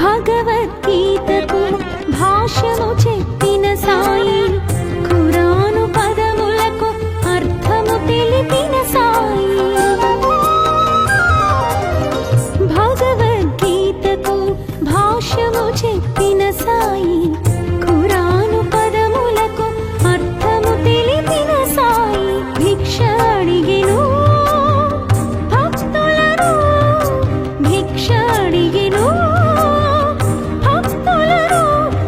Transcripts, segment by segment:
భగవద్గీతకు భాష్యము చెప్పిన సాయి, ఖురాను పదములకు అర్థము తెలిపిన సాయి. భగవద్గీతకు భాష్యము చెప్పిన సాయి, ఖురాను పదములకు అర్థము తెలిపిన సాయి. భిక్ష అడిగెను భక్తులను, భిక్ష అడిగెను భక్తులను,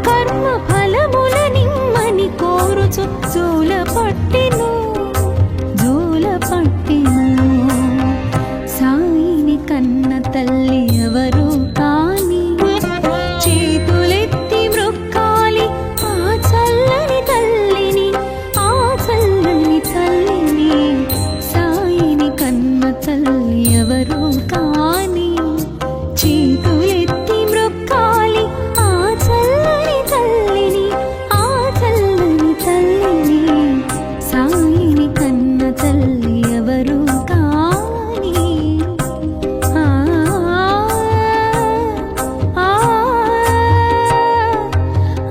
కర్మ ఫలముల నిమ్మని కోరుచు జోల పట్టెను, జోల పట్టెను. సాయిని కన్న తల్లి ఎవరు కాని, చేతులెత్తి మ్రొక్కాలి ఆ చల్లని తల్లిని, ఆ చల్లని తల్లిని. సాయిని కన్న తల్లి ఎవరు కాని, చేతులెత్తి మ్రొక్కాలి ఆ చల్లని తల్లిని, ఆ చల్లని తల్లిని. సాయిని కన్న తల్లి ఎవరు కాని. ఆ ఆ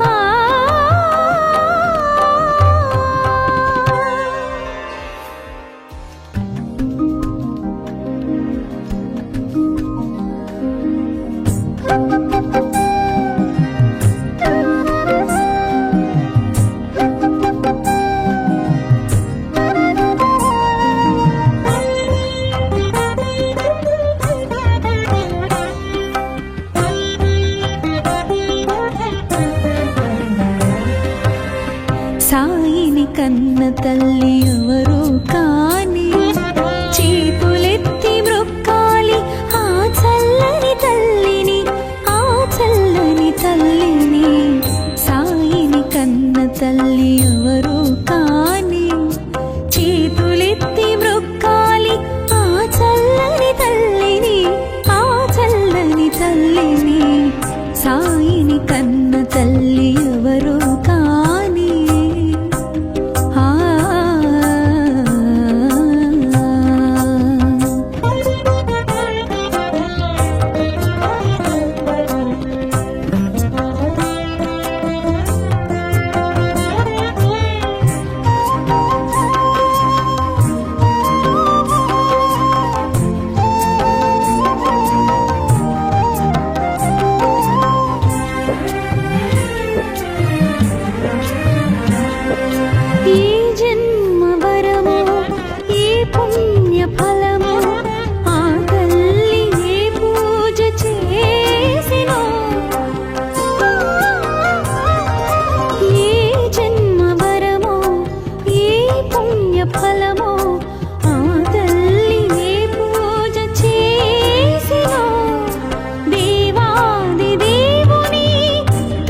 ఆ సాయిని కన్న తల్లి ఎవరు కాని, చేతులెత్తి మ్రొక్కాలి ఆ చల్లని తల్లిని, ఆ చల్లని తల్లిని. సాయిని కన్న తల్లి ఎవరు కాని, చేతులెత్తి మ్రొక్కాలి ఆ చల్లని తల్లిని, ఆ చల్లని తల్లిని. సాయిని కన్న తల్లి ఎవరు కాని. ఆ ఏ జన్మ వరమో, ఏ పుణ్య ఫలమో, ఆ తల్లి ఏ పూజ చేసినో. ఏ జన్మ వరమో, ఏ పుణ్య ఫలమో, ఆ తల్లి ఏ పూజ చేసినో. దేవాది దేవుని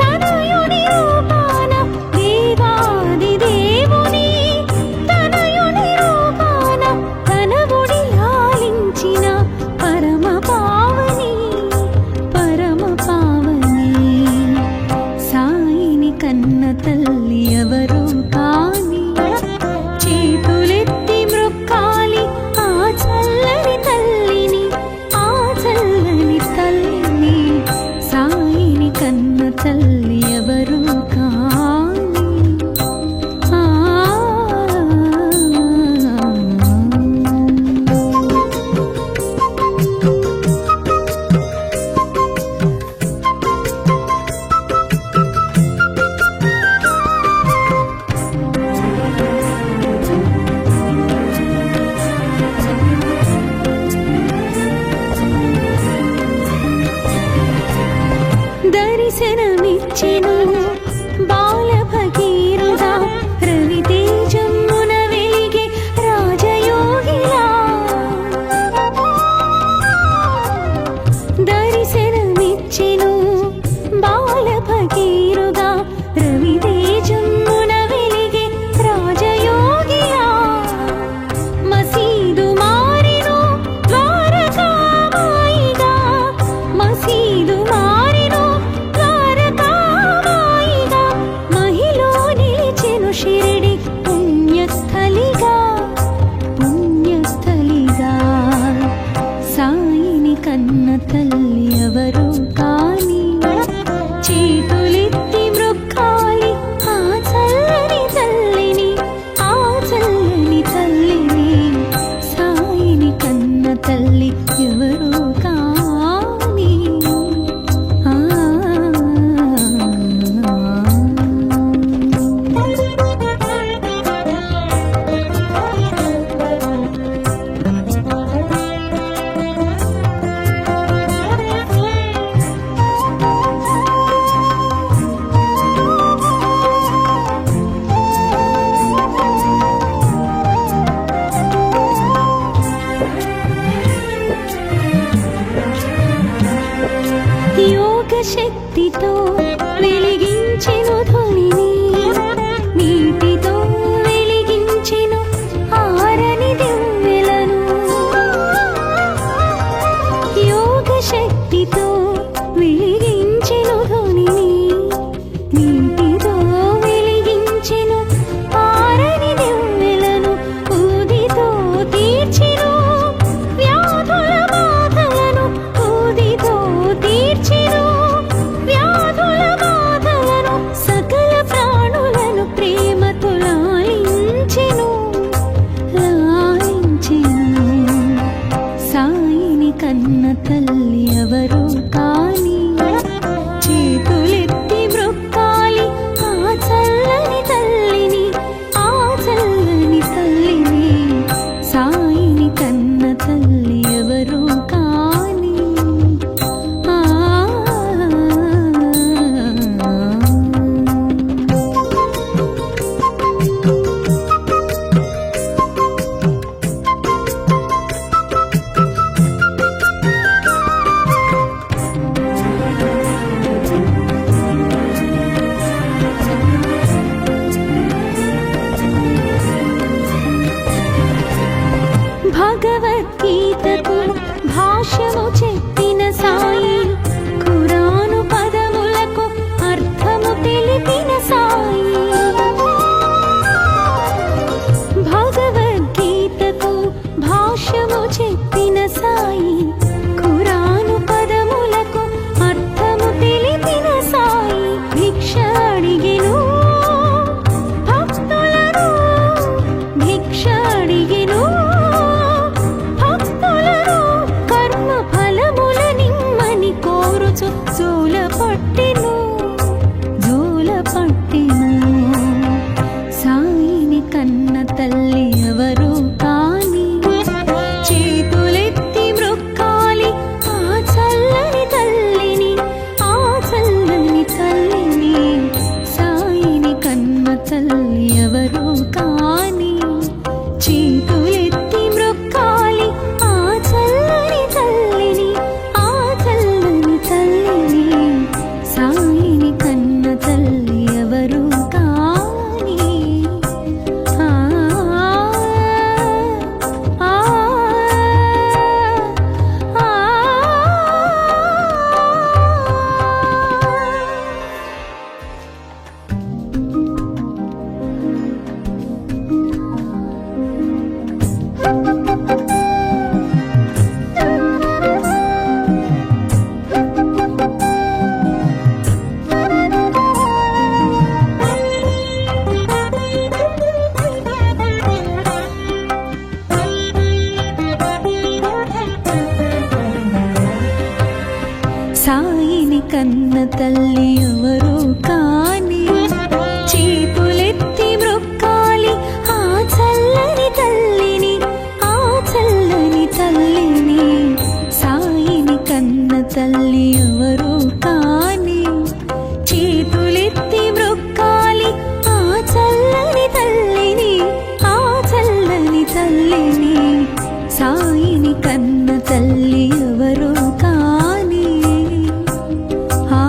తనయుని రూపాన, దేవాది దేవుని తనయుని రూపాన, తన గుడి లాలించిన పరమ పావని, పరమ పావని. సాయిని కన్న తల్లి ఎవరు కాని, చేతులెత్తి మ్రొక్కాలి ఆ చల్లని తల్లిని, ఆ చల్లని తల్లిని. సాయిని కన్న తల్లి ఎవరు కాని. ఆ దర్శనమిచ్చెను బాల భగీరథ, రవితేజమున వెలిగే రాజయోగిలా. దర్శనమిచ్చెను బాల భగీరథ, రవితేజమున వెలిగే రాజయోగిలా. మసీదు మారెను ద్వారకామాయిగా, మసీదు మారెను ద్వారకామాయిగా. శక్తితో వెలిగించెను ధ్వనిని, నీటితో వెలిగించెను ఆరని దివ్వెలను. యోగ శక్తితో వెలిగించెను ధ్వనిని, నీటితో వెలిగించెను ఆరని దివ్వెలను. ఊదితో తీర్చెను వ్యాధుల బాధలను, ఊదితో తీర్చెను వ్యాధుల బాధలను. సకల ప్రాణులను ప్రేమతో లాలించెను, లాలించెను. సాయిని కన్న తల్లి ఎవరు కాని, చేతులెత్తి మ్రొక్కాలి ఆ చల్లని తల్లిని, ఆ చల్లని తల్లిని. సాయిని కన్న తల్లి ఎవరు కాని. ఆ భగవద్గీతకు భాష్యము చెప్పిన సాయి, ఖురాను పదములకు అర్థము తెలిపిన సాయి. భగవద్గీతకు భాష్యము చెప్పిన సాయి, ఖురాను పదములకు అర్థము తెలిపిన సాయి. భిక్ష అడిగెను భక్తులను, భిక్ష అడిగెను భక్తులను. కర్మ ఫలముల నిమ్మని కోరుచు జోల పట్టెను, జోల పట్టెను. సాయిని కన్న తల్లి ఎవరు కాని, చేతులెత్తి మ్రొక్కాలి ఆ చల్లని తల్లిని, ఆ చల్లని తల్లిని. సాయిని కన్న తల్లి ఎవరు కాని, చేతులెత్తి మ్రొక్కాలి ఆ చల్లని తల్లిని, ఆ చల్లని తల్లిని. సాయిని కన్న తల్లి ఎవరు కాని. ఆ ఆ ఆ సాయిని కన్న తల్లి ఎవరు కాని, చేతులెత్తి మ్రొక్కాలి ఆ చల్లని తల్లిని, ఆ చల్లని తల్లిని. సాయిని కన్న తల్లి ఎవరు కాని, చేతులెత్తి మ్రొక్కాలి ఆ చల్లని తల్లిని, ఆ చల్లని తల్లిని. సాయిని కన్న తల్లి ఎవరు కాని. ఆ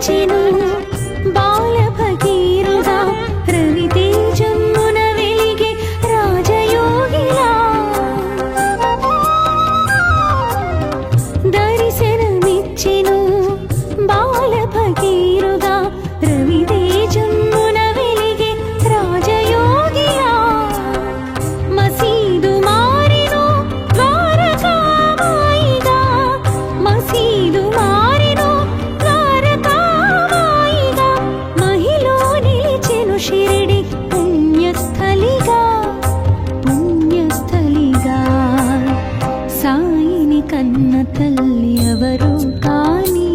దర్శనమిచ్చెను బాల భగీరథ రవితేజమున వెలిగే రాజయోగిలా దర్శనమిచ్చెను బాల భగీరథ రవితేజమున వెలిగే రాజయోగిలా మసీదు మారెను ద్వారకామాయిగా మసీదు మారెను ద్వారకామాయిగా మహిలో నిలిచెను షిరిడి పుణ్యస్థలిగా పుణ్యస్థలిగా సాయిని కన్న తల్లి ఎవరు కాని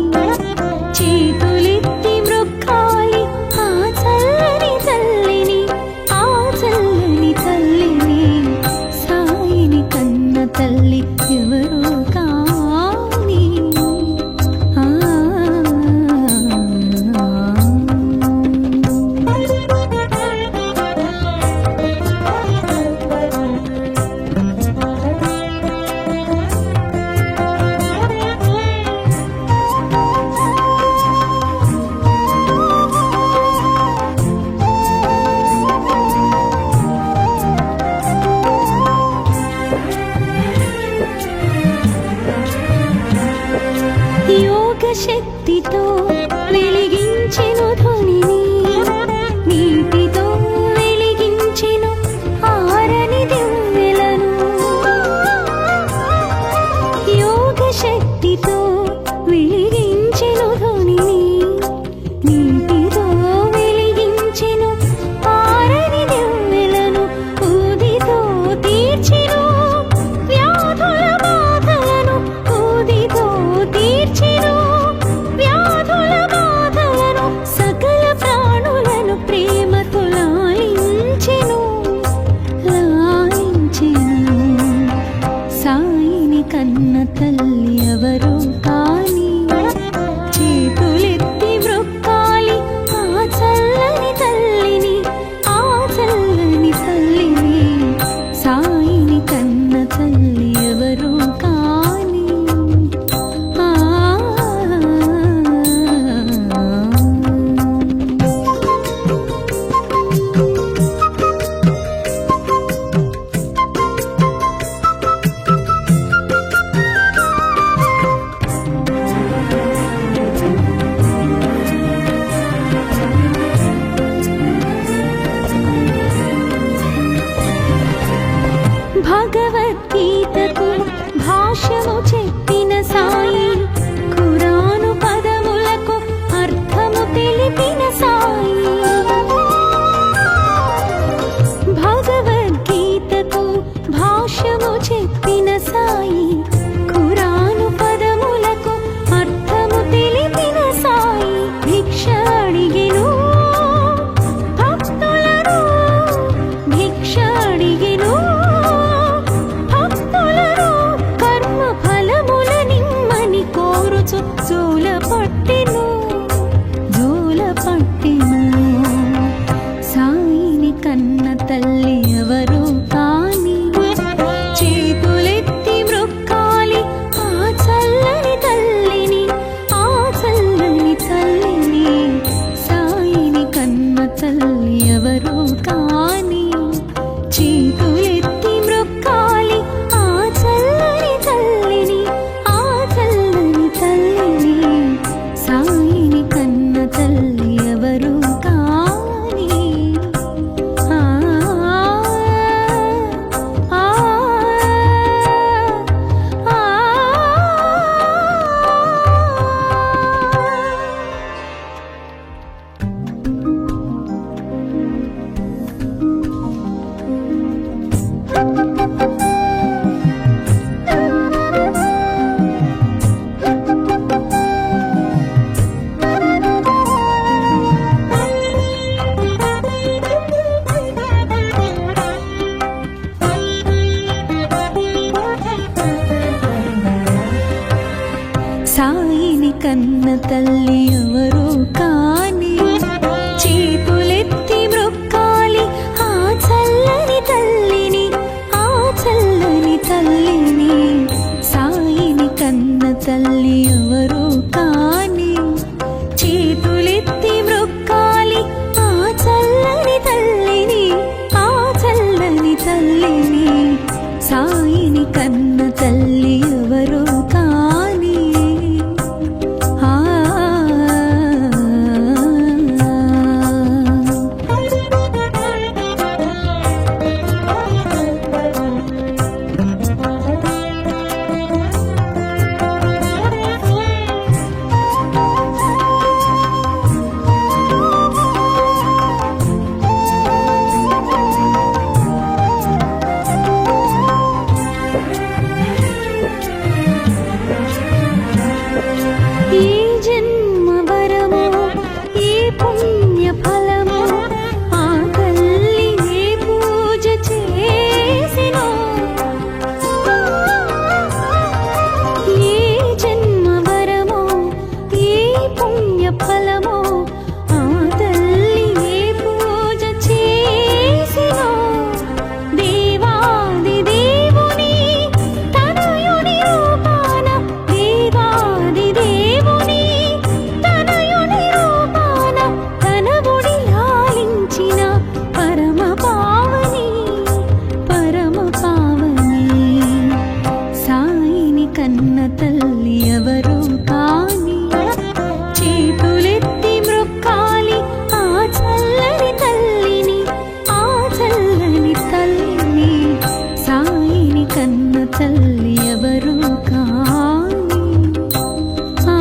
చేతులెత్తి మృక్కాలి ఆ చల్లని తల్లిని ఆ చల్లని తల్లిని సాయిని కన్న తల్లి ఎవరు కాని యోగ శక్తితో వెలిగించెను ధ్వనిని నీటితో వెలిగించెను ఆరని దివ్వెలను యోగ శక్తితో వెలిగించెను ధ్వనిని నీటితో వెలిగించెను ఆరని దివ్వెలను ఊదితో తీర్చెను వ్యాధుల బాధలను ఊదితో తీర్చెను వ్యాధుల బాధలను సకల ప్రాణులను ప్రేమతో లాలించెను లాలించెను సాయిని కన్న తల్లి ఎవరు కాని చేతులెత్తి మృక్కాలి ఆ చల్లని తల్లిని ఆ చల్లని తల్లిని సాయిని కన్న తల్లి ఎవరు కాని భగవద్గీతకు భాష్యము చెప్పిన సాయి ఖురాను పదములకు అర్థము తెలిపిన సాయి భగవద్గీతకు భాష్యము చెప్పిన సాయి ఖురాను పదములకు అర్థము తెలిపిన సాయి భిక్ష అడిగెను భక్తులను భిక్ష అడిగెను భక్తులను కర్మ ఫలముల నిమ్మని కోరుచు జోల పట్టెను సాయిని కన్న తల్లి ఎవరు కాని చేతులెత్తి మృక్కాలి ఆ చల్లని తల్లిని ఆ చల్లని తల్లిని సాయిని కన్న తల్లి ఎవరు కాని చేతులెత్తి మృక్కాలి ఆ చల్లని తల్లిని ఆ చల్లని తల్లిని సాయిని కన్న తల్లి ఎవరు కాని సాయిని కన్న తల్లి ఎవరు కాని చేతులెత్తి మృక్కాలి ఆ చల్లని తల్లిని ఆ చల్లని తల్లిని సాయిని కన్న తల్లి ఎవరు కాని చేతులెత్తి ఏ జన్మ వరమో ఏ పుణ్య ఫలమో ఆ తల్లి ఏ పూజ చేసినో ఏ జన్మ వరమో ఏ పుణ్య ఫలమో ఆ తల్లి ఏ పూజ చేసినో దేవాది దేవుని తనయుని రూపాన దేవాది దేవుని తనయుని రూపాన తన గుడి లాలించిన పరమ పావని సాయిని కన్న తల్లి ఎవరు కాని చేతులెత్తి మ్రొక్కాలి ఆ చల్లని తల్లిని ఆ చల్లని తల్లిని సాయిని కన్న తల్లి ఎవరు కాని ఆ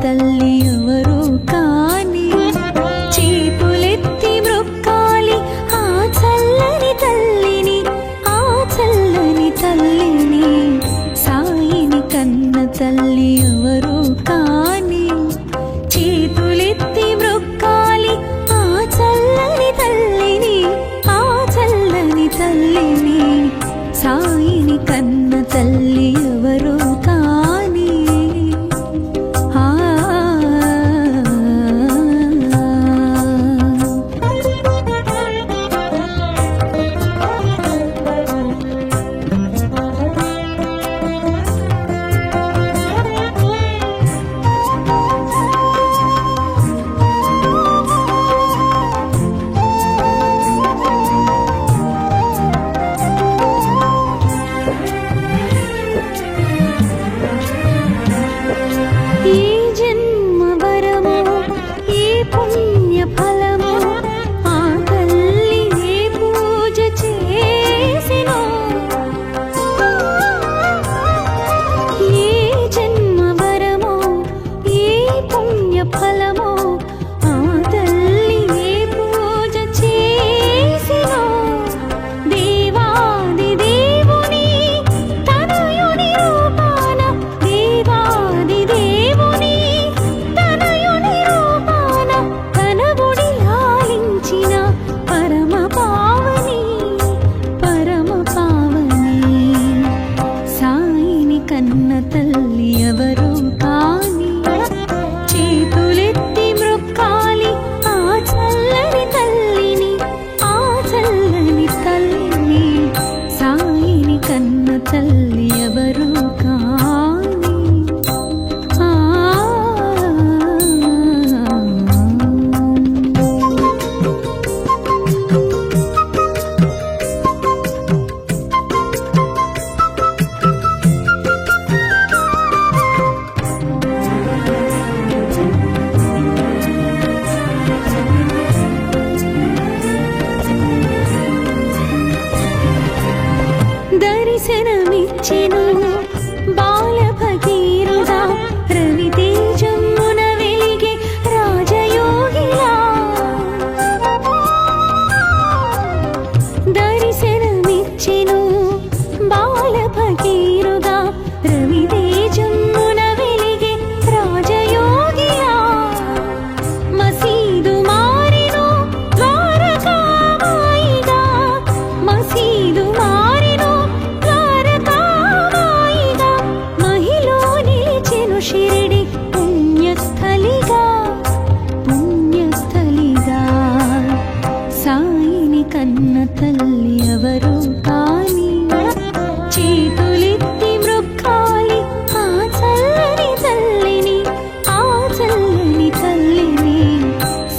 తల్లి ఎవరు కాని చేతులెత్తి మ్రొక్కాలి ఆ చల్లని తల్లిని, ఆ చల్లని తల్లిని. సాయిని కన్న తల్లి ఎవరు కాని చేతులెత్తి మ్రొక్కాలి ఆ చల్లని తల్లిని, ఆ చల్లని తల్లిని. సాయిని కన్న తల్లి ఎవరు కాని దర్శనమిచ్చెను బాల భగీరథ రవితేజమున వెలిగే రాజయోగిలా. దర్శనమిచ్చెను బాల భగీరథ రవితేజమున వెలిగే రాజయోగిలా. మసీదు మారెను ద్వారకామాయిగా, మసీదు మారెను ద్వారకామాయిగా. మహిలో నిలిచెను షిరిడి పుణ్యస్థలిగా, పుణ్యస్థలిగా. సాయిని కన్న తల్లి ఎవరు కాని చేతులెత్తి మ్రొక్కాలి ఆ చల్లని తల్లిని, ఆ చల్లని తల్లిని.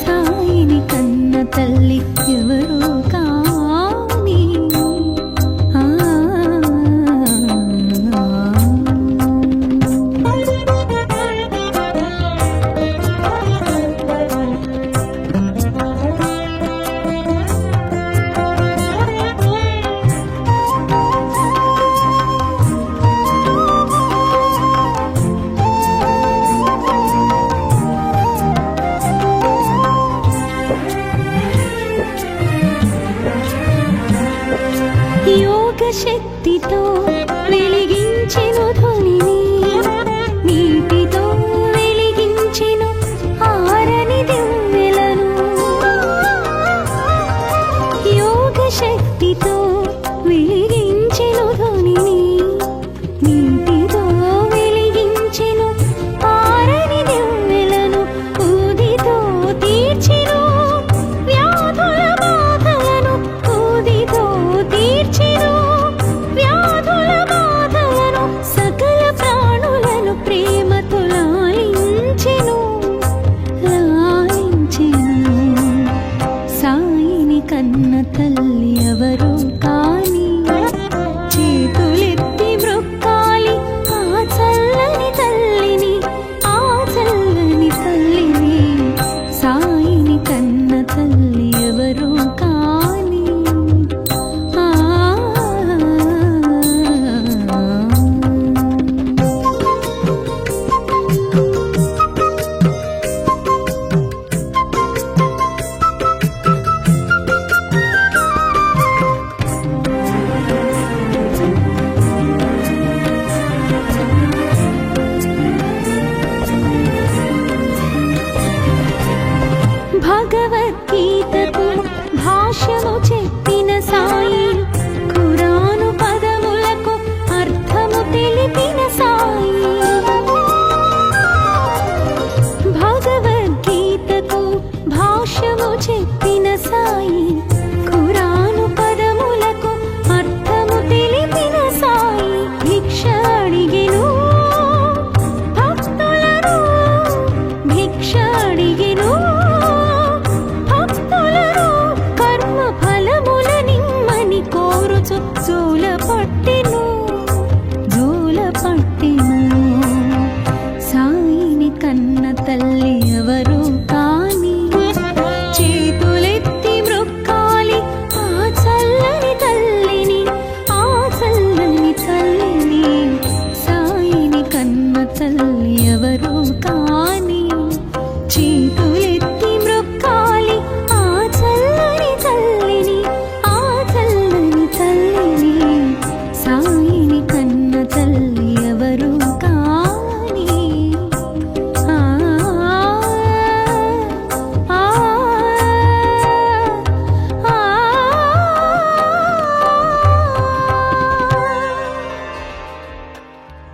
సాయిని కన్న తల్లి ఎవరు కాని యోగ శక్తితో వెలిగించెను ధ్వనిని, నీటితో వెలిగించెను ఆరని దివ్వెలను. యోగ శక్తితో వెలిగించెను ధ్వనిని, నీటితో వెలిగించెను ఆరని దివ్వెలను. ఊదితో తీర్చెను వ్యాధుల బాధలను, ఊదితో తీర్చెను వ్యాధుల బాధలను. సకల ప్రాణులను ప్రేమతో లాలించెను, లాలించెను. సాయిని కన్న తల్లి ఎవరు కాని చేతులెత్తి మ్రొక్కాలి ఆ చల్లని తల్లిని, ఆ చల్లని తల్లిని. సాయిని కన్న తల్లి ఎవరు కాని భగవద్గీతకు భాష్యము చెప్పిన సాయి, ఖురాను పదములకు అర్థము తెలిపిన సాయి. భగవద్గీతకు భాష్యము చెప్పిన సాయి, ఖురాను పదములకు అర్థము తెలిపిన సాయి. భిక్ష అడిగెను భక్తులను, భిక్ష అడిగెను భక్తులను, కర్మ ఫలముల నిమ్మని కోరుచు జూల పట్టెను, జూల పట్టెను. సాయిని కన్న తల్లి ఎవరు కాని, చేతులెత్తి మ్రొక్కాలి ఆ చల్లని తల్లిని, ఆ చల్లని తల్లిని. సాయిని కన్న తల్లి ఎవరు కాని.